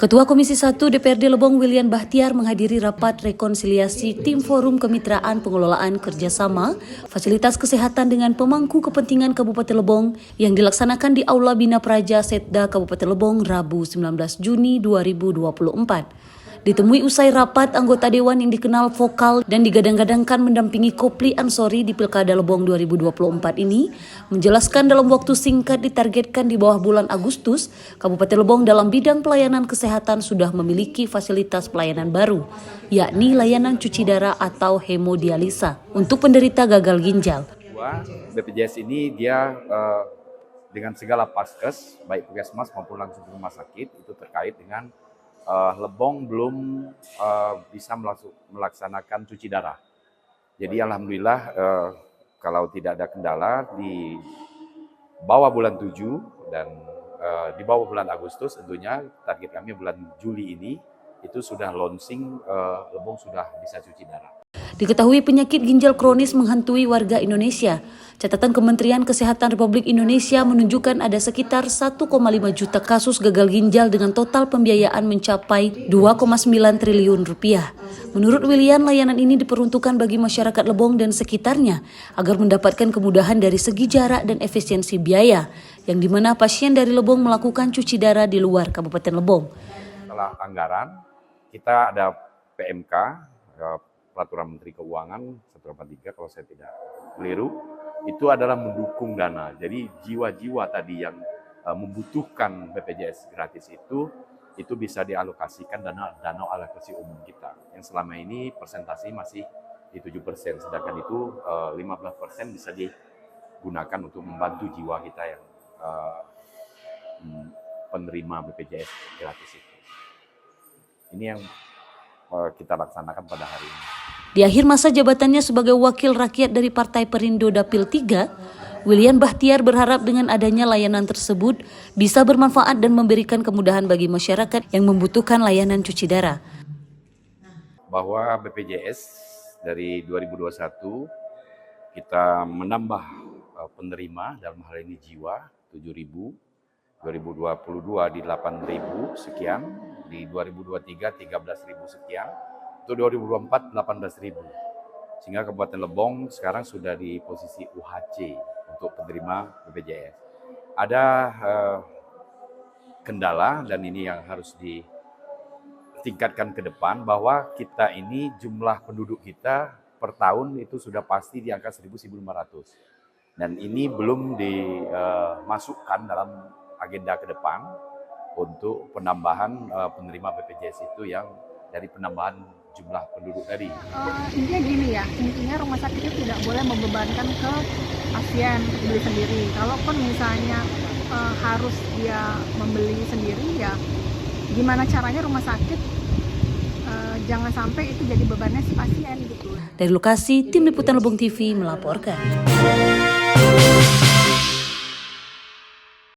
Ketua Komisi 1 DPRD Lebong William Bahtiar menghadiri rapat rekonsiliasi Tim Forum Kemitraan Pengelolaan Kerjasama Fasilitas Kesehatan dengan pemangku kepentingan Kabupaten Lebong yang dilaksanakan di Aula Bina Praja Setda Kabupaten Lebong Rabu 19 Juni 2024. Ditemui usai rapat, anggota Dewan yang dikenal vokal dan digadang-gadangkan mendampingi Kopli Ansori di Pilkada Lebong 2024 ini menjelaskan dalam waktu singkat ditargetkan di bawah bulan Agustus, Kabupaten Lebong dalam bidang pelayanan kesehatan sudah memiliki fasilitas pelayanan baru, yakni layanan cuci darah atau hemodialisa untuk penderita gagal ginjal. BPJS ini dia dengan segala paskes, baik puskesmas maupun langsung ke rumah sakit, itu terkait dengan Lebong belum bisa melaksanakan cuci darah. Jadi alhamdulillah kalau tidak ada kendala di bawah bulan 7 dan di bawah bulan Agustus tentunya target kami bulan Juli ini itu sudah launching, Lebong sudah bisa cuci darah. Diketahui penyakit ginjal kronis menghantui warga Indonesia. Catatan Kementerian Kesehatan Republik Indonesia menunjukkan ada sekitar 1,5 juta kasus gagal ginjal dengan total pembiayaan mencapai 2,9 triliun rupiah. Menurut William, layanan ini diperuntukkan bagi masyarakat Lebong dan sekitarnya agar mendapatkan kemudahan dari segi jarak dan efisiensi biaya, yang dimana pasien dari Lebong melakukan cuci darah di luar Kabupaten Lebong. Setelah anggaran, kita ada PMK, Peraturan Menteri Keuangan 183 kalau saya tidak keliru, itu adalah mendukung dana. Jadi jiwa-jiwa tadi yang membutuhkan BPJS gratis itu bisa dialokasikan dana alokasi umum kita. Yang selama ini persentase masih di 7%, sedangkan itu 15% bisa digunakan untuk membantu jiwa kita yang penerima BPJS gratis itu. Ini yang kita laksanakan pada hari ini. Di akhir masa jabatannya sebagai wakil rakyat dari Partai Perindo Dapil 3, William Bahtiar berharap dengan adanya layanan tersebut bisa bermanfaat dan memberikan kemudahan bagi masyarakat yang membutuhkan layanan cuci darah. Bahwa BPJS dari 2021 kita menambah penerima dalam hal ini jiwa 7.000, 2022 di 8.000 sekian, di 2023 13.000 sekian, untuk 2024 18.000. Sehingga Kabupaten Lebong sekarang sudah di posisi UHC untuk penerima BPJS. Ada kendala dan ini yang harus ditingkatkan ke depan bahwa kita ini jumlah penduduk kita per tahun itu sudah pasti di angka 1.000-1.500. Dan ini belum dimasukkan dalam agenda ke depan untuk penambahan penerima BPJS itu yang dari penambahan jumlah penduduk tadi. Intinya gini ya, intinya rumah sakit itu tidak boleh membebankan ke pasien beli sendiri. Kalaupun misalnya harus dia membeli sendiri, ya gimana caranya rumah sakit jangan sampai itu jadi bebannya si pasien gitu. Dari lokasi, Tim Liputan Lebong TV melaporkan.